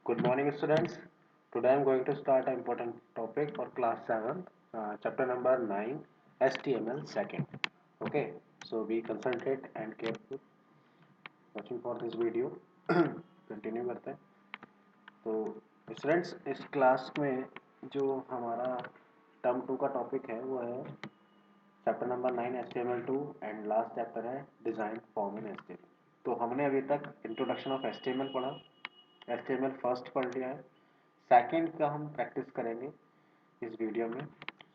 Good morning, students. Today I am going to start an important topic for class 7, chapter number 9, HTML second. Okay, so be concentrate and careful watching for this video. Continue करते हैं. तो students इस class में जो हमारा term 2 का topic है वो है chapter number 9 HTML2 and last chapter है डिज़ाइन फॉर्म इन HTML. तो हमने अभी तक इंट्रोडक्शन ऑफ HTML पढ़ा, HTML फर्स्ट पढ़ लिया है. सेकंड का हम प्रैक्टिस करेंगे इस वीडियो में.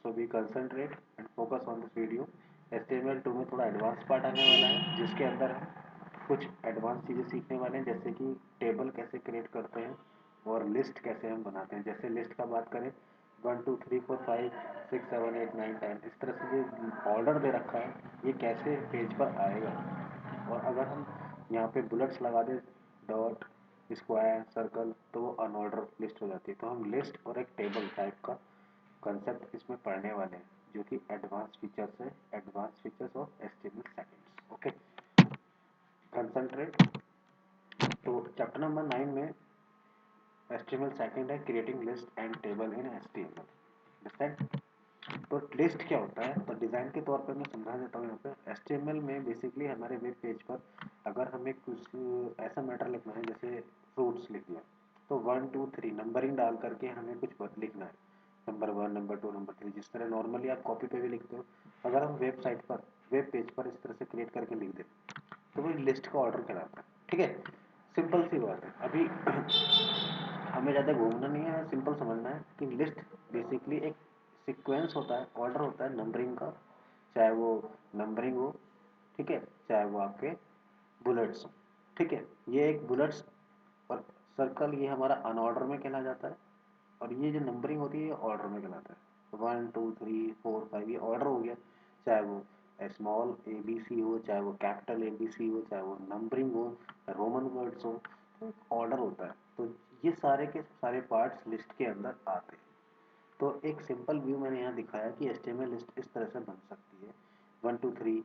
So be concentrate and focus on this video. HTML2 में थोड़ा एडवांस पार्ट आने वाला है जिसके अंदर हम कुछ एडवांस चीज़ें सीखने वाले हैं, जैसे कि टेबल कैसे क्रिएट करते हैं और लिस्ट कैसे हम बनाते हैं. जैसे लिस्ट का बात करें 1 2 3 4 5 6 7 8 9 10 इस तरह से जो ऑर्डर दे रखा है ये कैसे पेज पर आएगा. और अगर हम यहाँ पे बुलेट्स लगा दें, डॉट, स्क्वायर, सर्कल, तो वो अनऑर्डर लिस्ट हो जाती है. तो हम लिस्ट और एक टेबल टाइप का कंसेप्ट इसमें पढ़ने वाले हैं जो कि एडवांस फीचर्स है, advance features of HTML seconds. Okay, concentrate. तो चैप्टर नंबर 9 में HTML सेकंड है creating list and table in HTML. Understand. तो लिस्ट क्या होता है, तो डिज़ाइन के तौर पर मैं समझा देता हूँ. यहाँ पे HTML में बेसिकली हमारे वेब पेज पर अगर हमें कुछ ऐसा मैटर लिखना है, जैसे फ्रूट्स लिख दिया, तो 1 2 3 नंबरिंग डाल करके हमें कुछ लिखना है, नंबर 1 नंबर 2 नंबर 3, जिस तरह नॉर्मली आप कॉपी पे भी लिखते हो. अगर हम वेबसाइट पर वेब पेज पर इस तरह से क्रिएट करके लिख दें तो वो लिस्ट का ऑर्डर कहलाता है. ठीक है, सिंपल सी बात है. अभी हमें ज़्यादा घूमना नहीं है, सिंपल समझना है कि लिस्ट बेसिकली एक सीक्वेंस होता है, ऑर्डर होता है नंबरिंग का, चाहे वो नंबरिंग हो, ठीक है, चाहे वो आपके बुलेट्स हो. ठीक है, ये एक बुलेट्स और सर्कल ये हमारा अनऑर्डर में कहला जाता है, और ये जो नंबरिंग होती है ये ऑर्डर में कहलाता है. 1 2 3 4 5 ये ऑर्डर हो गया, चाहे वो स्मॉल ए बी सी हो, चाहे वो कैपिटल ए बी सी हो, चाहे वो नंबरिंग हो, रोमन वर्ड्स हो, तो एक ऑर्डर होता है. तो ये सारे के सारे पार्ट्स लिस्ट के अंदर आते हैं. तो एक सिंपल व्यू मैंने यहाँ दिखाया कि HTML लिस्ट इस तरह से बन सकती है. 1 2 3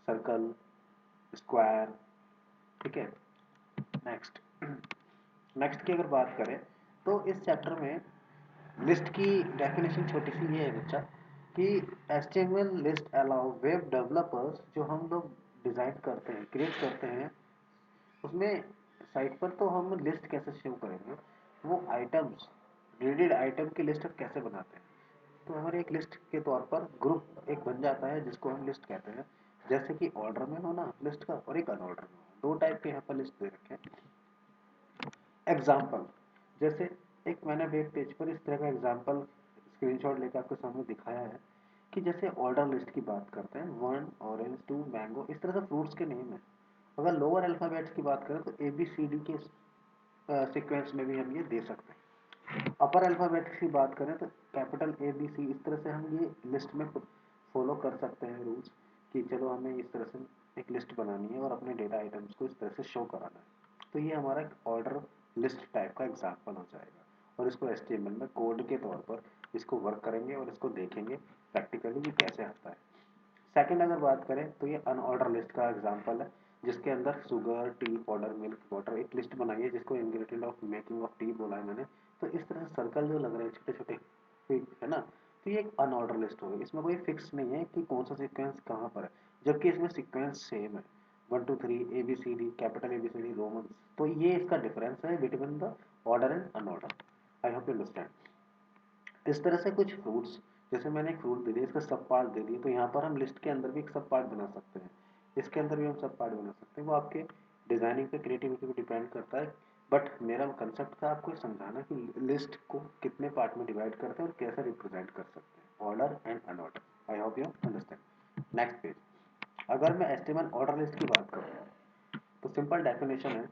सर्कल, स्क्वायर. ठीक है, नेक्स्ट. नेक्स्ट की अगर बात करें तो इस चैप्टर में लिस्ट की डेफिनेशन छोटी सी ये है बच्चा कि HTML list allow web developers, जो हम लोग डिज़ाइन करते हैं, क्रिएट करते हैं, उसमें साइट पर तो हम लिस्ट कैसे शो करेंगे, वो आइटम्स, रीडेड आइटम की लिस्ट हम कैसे बनाते हैं. तो हमारे एक लिस्ट के तौर पर ग्रुप एक बन जाता है जिसको हम लिस्ट कहते हैं. जैसे कि ऑर्डर में होना लिस्ट का और एक अनऑर्डर में होना, दो टाइप के यहाँ पर लिस्ट दे रखे हैं. एग्जाम्पल, जैसे एक मैंने वेब पेज पर इस तरह का एग्जाम्पल स्क्रीनशॉट लेकर आपके सामने दिखाया है कि जैसे ऑर्डर लिस्ट की बात करते हैं, 1 ऑरेंज 2 मैंगो, इस तरह से फ्रूट्स के नेम है. अगर लोअर अल्फ़ाबेट्स की बात करें तो ABCD के सीक्वेंस में भी हम ये दे सकते हैं. अपर अल्फ़ाबेट्स की बात करें तो कैपिटल ABC, इस तरह से हम ये लिस्ट में फॉलो कर सकते हैं रूल्स कि चलो हमें इस तरह से एक लिस्ट बनानी है और अपने डेटा आइटम्स को इस तरह से शो कराना है. तो ये हमारा एक ऑर्डर लिस्ट टाइप का एग्जाम्पल हो जाएगा, और इसको HTML में कोड के तौर पर इसको वर्क करेंगे और इसको देखेंगे प्रैक्टिकली कि कैसे आता है. सेकंड अगर बात करें तो ये अनऑर्डर लिस्ट का एग्जांपल है, जिसके अंदर sugar, T powder, milk, water, एक लिस्ट बनाई है जिसको ingredient of making of T बोला है मैंने. तो इस तरह से सर्कल जो लग रहे हैं छोटे छोटे, ठीक है ना, तो ये एक अनऑर्डर लिस्ट हो गई. इसमें कोई फिक्स नहीं है कि कौन सा सीक्वेंस कहाँ पर है, जबकि इसमें सीक्वेंस सेम है, 1 2 3 ABCD, कैपिटल ABCD, रोमन. तो ये इसका डिफरेंस है between the order and unorder. I hope you understand. इस तरह से कुछ फ्रूट्स, जैसे मैंने एक फ्रूट दे दिया, इसका सब पार्ट दे दिए, तो यहाँ पर हम लिस्ट के अंदर भी एक सब पार्ट बना सकते हैं, इसके अंदर भी हम सब पार्ट बना सकते हैं. वो आपके डिजाइनिंग पे, क्रिएटिविटी पे डिपेंड करता है. बट मेरा कंसेप्ट था आपको समझाना कि लिस्ट को कितने पार्ट में डिवाइड करते हैं और कैसे रिप्रेजेंट कर सकते हैं, order and unorder. I hope you understand. Next page. अगर मैं HTML ऑर्डर लिस्ट की बात करूँ तो सिंपल डेफिनेशन है,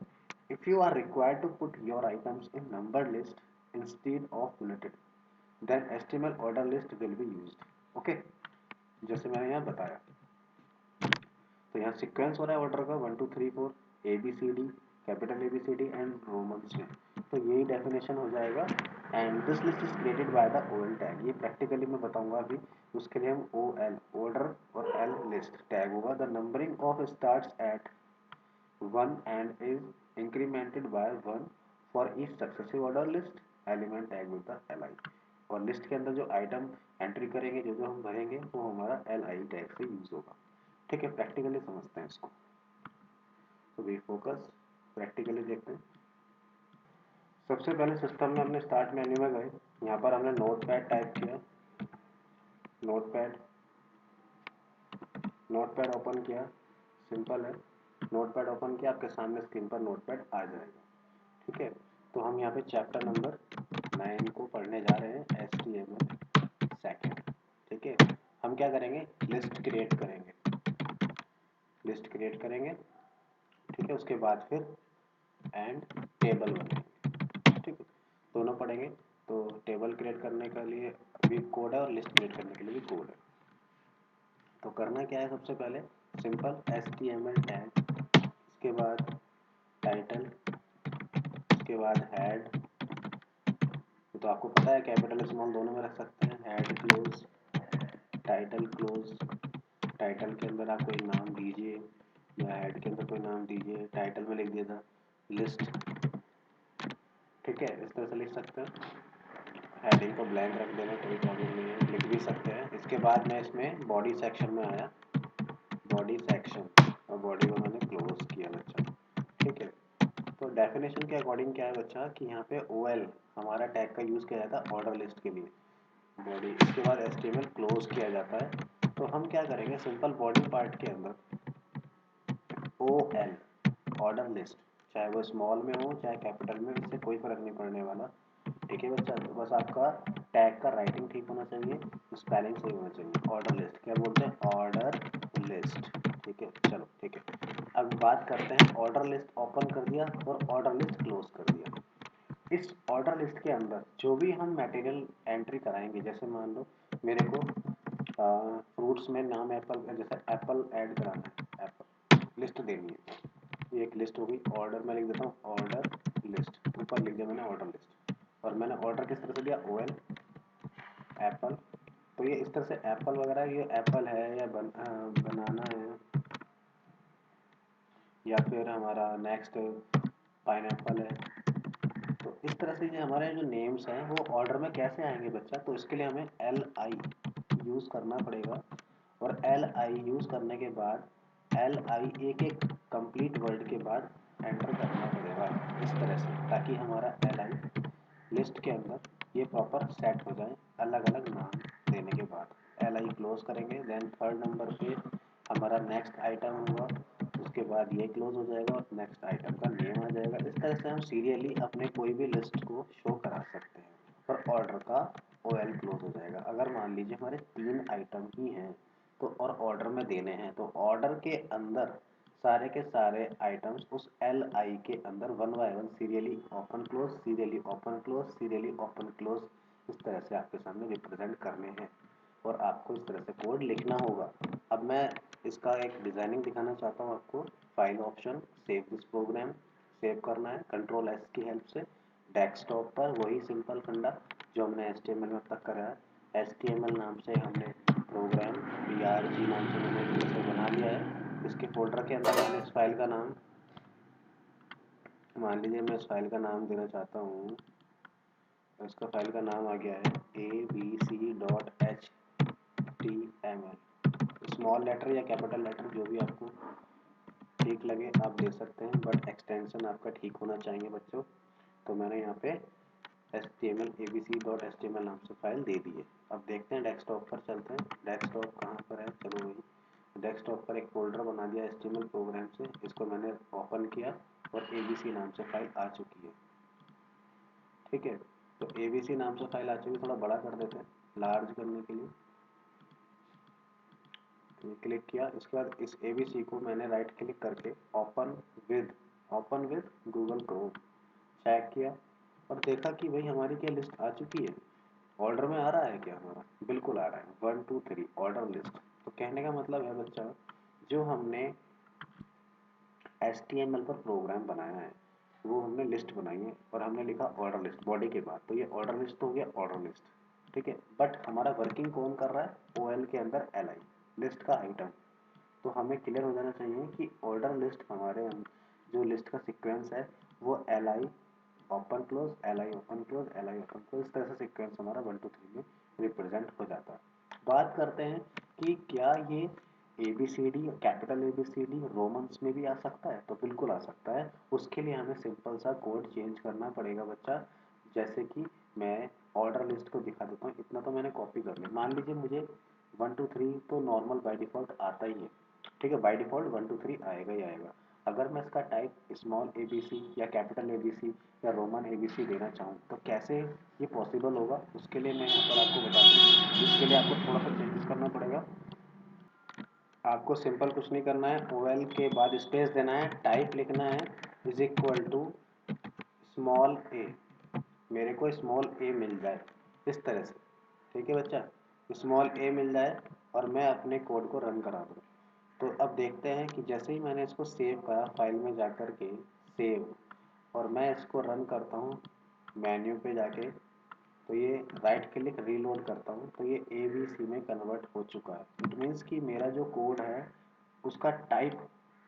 if you are required to put your items in number list instead of bulleted, then HTML order list will be used. Okay, जैसे मैंने यहाँ बताया. तो यहाँ सीक्वेंस हो रहा है ऑर्डर का 1 2 3 4 ABCD, capital ABCD and Romans में. तो यही डेफिनेशन हो जाएगा. And this list is created by the OL tag. ये प्रैक्टिकली मैं बताऊंगा अभी. उसके लिए हम OL ऑर्डर और L लिस्ट टैग होगा. The numbering of starts at 1 and is incremented by 1 for each successive order list element tag with the L I. और लिस्ट के अंदर जो आइटम एंट्री करेंगे, जो जो हम भरेंगे, वो हमारा एल आई टैग से यूज होगा। ठीक है, प्रैक्टिकली समझते हैं इसको। तो वी फोकस, प्रैक्टिकली देखते हैं। सबसे पहले सिस्टम में हमने स्टार्ट मेन्यू में गए, यहाँ पर हमने नोटपैड टाइप किया, नोटपैड, नोटपैड ओपन किया, सिंपल है। नोटपैड ओपन किया, आपके सामने स्क्रीन पर नोटपैड आ जाएगा। ठीक है, तो हम यहाँ पे चैप्टर नंबर 9 को पढ़ने जा रहे हैं, HTML सेकंड। ठीक है, हम क्या करेंगे, लिस्ट क्रिएट करेंगे, लिस्ट क्रिएट करेंगे। ठीक है, उसके बाद फिर एंड टेबल बनाएंगे। ठीक है, दोनों पढ़ेंगे। तो टेबल क्रिएट करने के लिए भी कोड है और लिस्ट क्रिएट करने के लिए भी कोड है। तो करना क्या है, सबसे पहले सिंपल HTML टैग, इसके बाद टाइटल, इसके बाद हेड। तो आपको पता है कैपिटल स्मॉल दोनों में रख सकते हैं, head close, title close. Title के अंदर आप कोई नाम दीजिए या हेड के अंदर कोई नाम दीजिए। टाइटल में लिख दिया था लिस्ट। ठीक है, इस तरह से लिख सकते हैं। हेडिंग को ब्लैंक रख देना, कोई प्रॉब्लम नहीं है, लिख भी सकते हैं। इसके बाद मैं इसमें बॉडी सेक्शन में आया, बॉडी सेक्शन, और बॉडी को मैंने क्लोज किया बच्चा। ठीक है, तो डेफिनेशन के अकॉर्डिंग क्या है बच्चा कि यहाँ पे OL हमारा टैग का यूज़ किया जाता है ऑर्डर लिस्ट के लिए, बॉडी। इसके बाद HTML क्लोज किया जाता है। तो हम क्या करेंगे, सिंपल बॉडी पार्ट के अंदर OL ऑर्डर लिस्ट, चाहे वो स्मॉल में हो चाहे कैपिटल में, इससे कोई फर्क नहीं पड़ने वाला। ठीक है बच्चा, तो बस आपका टैग का राइटिंग ठीक होना चाहिए, स्पेलिंग सही होना चाहिए। ऑर्डर लिस्ट क्या बोलते हैं, ऑर्डर लिस्ट। ठीक है, चलो ठीक है। अब बात करते हैं, ऑर्डर लिस्ट ओपन कर दिया और ऑर्डर लिस्ट क्लोज कर दिया। इस ऑर्डर लिस्ट के अंदर जो भी हम मटेरियल एंट्री कराएंगे, जैसे मान लो मेरे को फ्रूट्स में नाम एप्पल, जैसे एप्पल ऐड कराना है, एप्पल लिस्ट देनी है, ये एक लिस्ट होगी। ऑर्डर में लिख देता हूँ ऑर्डर लिस्ट, ऊपर लिख दिया मैंने ऑर्डर लिस्ट। और मैंने ऑर्डर किस तरह से दिया, OL एप्पल। तो ये इस तरह से एप्पल वगैरह, ये एप्पल है या बनाना है, या फिर हमारा नेक्स्ट पाइनएप्पल है। तो इस तरह से ये हमारे जो नेम्स हैं वो ऑर्डर में कैसे आएंगे बच्चा, तो इसके लिए हमें LI यूज़ करना पड़ेगा। और LI यूज़ करने के बाद LI एक एक कंप्लीट वर्ड के बाद एंटर करना पड़ेगा इस तरह से, ताकि हमारा LI लिस्ट के अंदर ये प्रॉपर सेट हो जाए अलग अलग नाम देने के बाद। LI क्लोज करेंगे, देन थर्ड नंबर पे हमारा नेक्स्ट आइटम होगा, उसके बाद ये क्लोज हो जाएगा और नेक्स्ट आइटम का नेम आ जाएगा। इस तरह से हम सीरियली अपने कोई भी लिस्ट को शो करा सकते हैं और ऑर्डर का OL क्लोज हो जाएगा। अगर मान लीजिए हमारे 3 आइटम ही हैं तो और ऑर्डर में देने हैं, तो ऑर्डर के अंदर सारे के सारे आइटम्स उस LI के अंदर one by one serially open close, serially open close, serially open close, इस तरह से आपके सामने रिप्रेजेंट करने हैं और आपको इस तरह से कोड लिखना होगा। अब मैं इसका एक डिजाइनिंग दिखाना चाहता हूँ आपको। File option, save this program, save करना है Ctrl+S की हेल्प से डेस्कटॉप पर, वही सिंपल फंडा जो हमने HTML में अब तक करा है। HTML नाम से हमने प्रोग्राम, BRG नाम से मैंने इसे बना लिया है। इसके फोल्डर के अंदर मैंने इस फाइल का नाम, मान लीजिए मैं इस फाइल का नाम देना चाहता हूँ, इसका फाइल का नाम आ गया है abc.html। स्मॉल लेटर या कैपिटल लेटर जो भी आपको ठीक लगे आप दे सकते हैं, बट एक्सटेंशन आपका ठीक होना चाहिए बच्चों। तो मैंने यहाँ पे abc.html नाम से फाइल दे दी है। अब देखते हैं, डेस्कटॉप पर चलते हैं। डेस्कटॉप कहाँ पर है, चलो वही डेस्कटॉप पर एक फोल्डर बना दिया HTML प्रोग्राम से, इसको मैंने ओपन किया और ABC नाम से फाइल आ चुकी है। ठीक है, तो ABC नाम से फाइल आ चुकी है, थोड़ा बड़ा कर देते हैं लार्ज करने के लिए। क्लिक किया, इसके बाद इस ABC को मैंने राइट क्लिक करके open with Google Chrome check किया और देखा कि भाई हमारी क्या लिस्ट आ चुकी है। ऑर्डर में आ रहा है क्या हमारा, बिल्कुल आ रहा है, 1 2 3 ऑर्डर लिस्ट। तो कहने का मतलब है बच्चा, जो हमने HTML पर प्रोग्राम बनाया है वो हमने लिस्ट बनाई है और हमने लिखा ऑर्डर लिस्ट बॉडी के बाद, तो ये ऑर्डर लिस्ट हो गया, ऑर्डर लिस्ट। ठीक है, बट हमारा वर्किंग कौन कर रहा है, OL के अंदर LI लिस्ट का आइटम। तो हमें क्लियर हो जाना चाहिए कि ऑर्डर लिस्ट हमारे जो लिस्ट का सीक्वेंस है वो LI open close, L I open close, L I open close, इस तरह से सीक्वेंस हमारा 1 2 3 में रिप्रेजेंट हो जाता है। बात करते हैं कि क्या ये ABCD, कैपिटल ABCD रोमन्स में भी आ सकता है? तो बिल्कुल आ सकता है। उसके लिए हमें सिंपल सा कोड चेंज करना पड़ेगा बच्चा। जैसे कि मैं ऑर्डर लिस्ट को दिखा देता हूँ, इतना तो मैंने कॉपी कर लिया। मान लीजिए मुझे 1 2 3 तो नॉर्मल बाय डिफ़ॉल्ट आता ही है, ठीक है, बाय डिफ़ॉल्ट 1 2 3 आएगा ही आएगा। अगर मैं इसका टाइप स्मॉल ABC या कैपिटल ABC या रोमन ABC देना चाहूँ तो कैसे ये पॉसिबल होगा, उसके लिए मैं यहाँ पर आपको बता दूँ। इसके लिए आपको थोड़ा सा चेंजेस करना पड़ेगा। आपको सिंपल कुछ नहीं करना है, ओवेल के बाद स्पेस देना है, टाइप लिखना है इज इक्वल टू स्मॉल ए। मेरे को स्मॉल ए मिल जाए इस तरह से, ठीक है बच्चा, स्मॉल ए मिल जाए और मैं अपने कोड को रन करा दूँ। तो अब देखते हैं कि जैसे ही मैंने इसको सेव करा, फाइल में जाकर के सेव, और मैं इसको रन करता हूँ मेन्यू पे जाके, तो ये राइट क्लिक रीलोड करता हूँ तो ये ABC में कन्वर्ट हो चुका है। इट मीन्स कि मेरा जो कोड है उसका टाइप,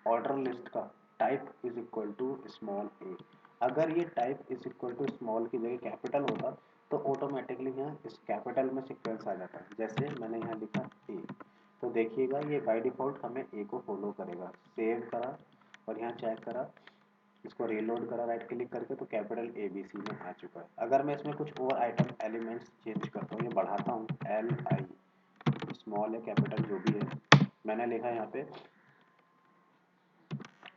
ऑर्डर लिस्ट का type is equal to small a. अगर ये type is equal to small की जगह कैपिटल होता तो ऑटोमेटिकली यहाँ इस कैपिटल में सीक्वेंस आ जाता है। जैसे मैंने यहाँ लिखा ए, तो देखिएगा ये बाय डिफ़ॉल्ट हमें ए को फॉलो करेगा। सेव करा और यहाँ चेक करा, इसको रीलोड करा राइट क्लिक करके, तो कैपिटल ABC में आ चुका है। अगर मैं इसमें कुछ और आइटम एलिमेंट्स चेंज करता हूँ, ये बढ़ाता हूँ, LI स्मॉल है कैपिटल जो भी है, मैंने लिखा यहाँ पे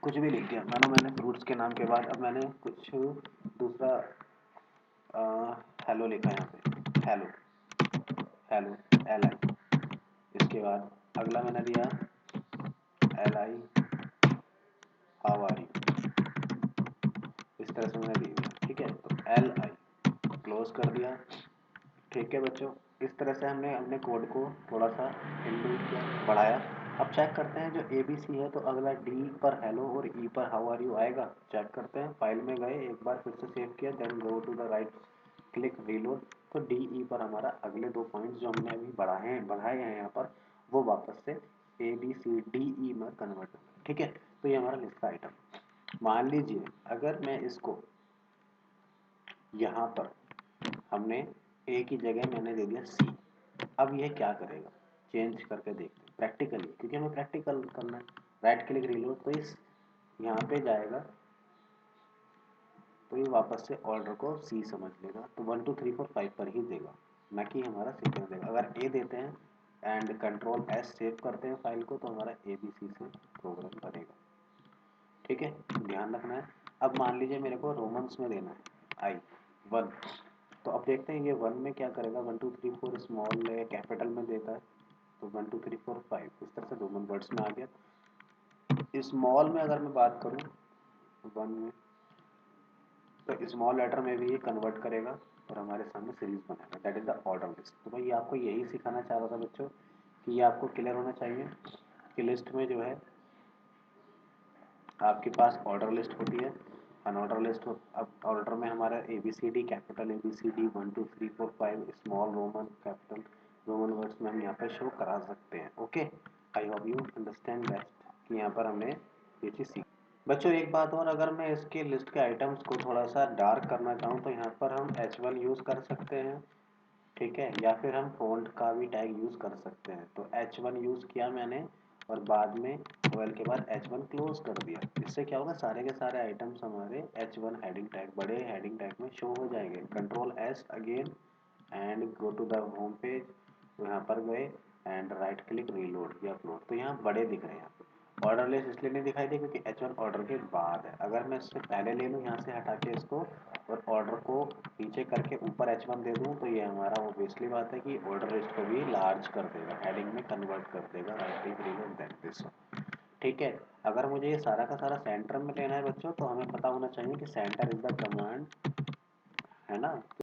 कुछ भी लिख दिया, मानो मैंने फ्रूट्स के नाम के बाद अब मैंने कुछ दूसरा हेलो लिखा यहाँ पे, हेलो, हेलो LI। इसके बाद अगला मैंने दिया LI हाउ आर यू, इस तरह से मैंने दिया, ठीक है। तो LI क्लोज कर दिया, ठीक है बच्चों। इस तरह से हमने अपने कोड को थोड़ा सा इनबिल्ट किया, बढ़ाया। अब चेक करते हैं जो ABC है, तो अगला D पर हेलो और E पर हाउ आर यू आएगा। चेक करते हैं, फाइल में गए, एक बार फिर से सेव किया, then go to the right click reload, तो DE पर हमारा अगले 2 पॉइंट्स जो हमने अभी बढ़ाए हैं यहाँ पर, वो वापस से ABCDE में कन्वर्ट हो गए, ठीक है। तो ये हमारा लिस्ट का आइटम। मान लीजिए अगर मैं इसको यहाँ पर हमने ए की जगह मैंने दे दिया C, अब ये क्या करेगा, चेंज करके देखते हैं प्रैक्टिकली, क्योंकि हमें प्रैक्टिकल करना है। राइट क्लिक रीलोड, तो इस यहाँ पे जाएगा, तो ये वापस से ऑर्डर को C समझ लेगा, तो 1 2 3 4 5 पर ही देगा, ना कि हमारा सीक्वेंस देगा। अगर A देते हैं एंड कंट्रोल S सेव करते हैं फाइल को, तो हमारा ABC से प्रोग्राम बनेगा, ठीक है, ध्यान रखना है। अब मान लीजिए मेरे को रोमन्स में देना है I1, तो अब देखते हैं ये 1 में क्या करेगा। 1 2 3 4 स्मॉल है, कैपिटल में देता है, तो 1 2 3 4 5 इस तरह से रोमन वर्ड्स में आ गया। स्मॉल में अगर मैं बात करूँ 1 में, तो स्मॉल लेटर में भी ये कन्वर्ट करेगा और हमारे सामने सीरीज बनाएगा, that is the order list. तो भाई आपको यही सिखाना चाह रहा था बच्चों, कि ये आपको क्लियर होना चाहिए कि लिस्ट में जो है आपके पास ऑर्डर लिस्ट होती है, अनऑर्डर लिस्ट हो। अब ऑर्डर में हमारा ABCD, capital ABCD 1 2 3 4 5 small Roman capital Roman words में हम यहाँ पर शो करा सकते हैं। Okay, I hope you understand best कि यहाँ पर हमने ये चीज़ सीखी। बच्चों एक बात और, अगर मैं इसके लिस्ट के आइटम्स को थोड़ा सा डार्क करना चाहूँ तो यहाँ पर हम H1 यूज़ कर सकते हैं, ठीक है, या फिर हम फ़ॉन्ट का भी टैग यूज़ कर सकते हैं। तो H1 यूज़ किया मैंने और बाद में OL के बाद H1 क्लोज कर दिया। इससे क्या होगा, सारे के सारे आइटम्स हमारे H1 हेडिंग टैग, बड़े हेडिंग टैग में शो हो जाएंगे। Control S again and go to the home page, तो यहाँ पर गए एंड राइट क्लिक रीलोड या अपलोड, तो यहाँ बड़े दिख रहे हैं। यहाँ पे ऑर्डर लिस्ट इसलिए नहीं दिखाई दे क्योंकि H1 ऑर्डर के बाद है। अगर मैं इससे पहले ले लूँ, यहाँ से हटा के इसको और ऑर्डर को नीचे करके ऊपर H1 दे दूँ, तो ये हमारा ऑब्वियसली बात है कि ऑर्डर लिस्ट को भी लार्ज कर देगा, हेडिंग में कन्वर्ट कर देगा। Right click reload that this, ठीक है। अगर मुझे ये सारा का सारा सेंटर में लेना है बच्चों, तो हमें पता होना चाहिए कि सेंटर इज द कमांड, है ना।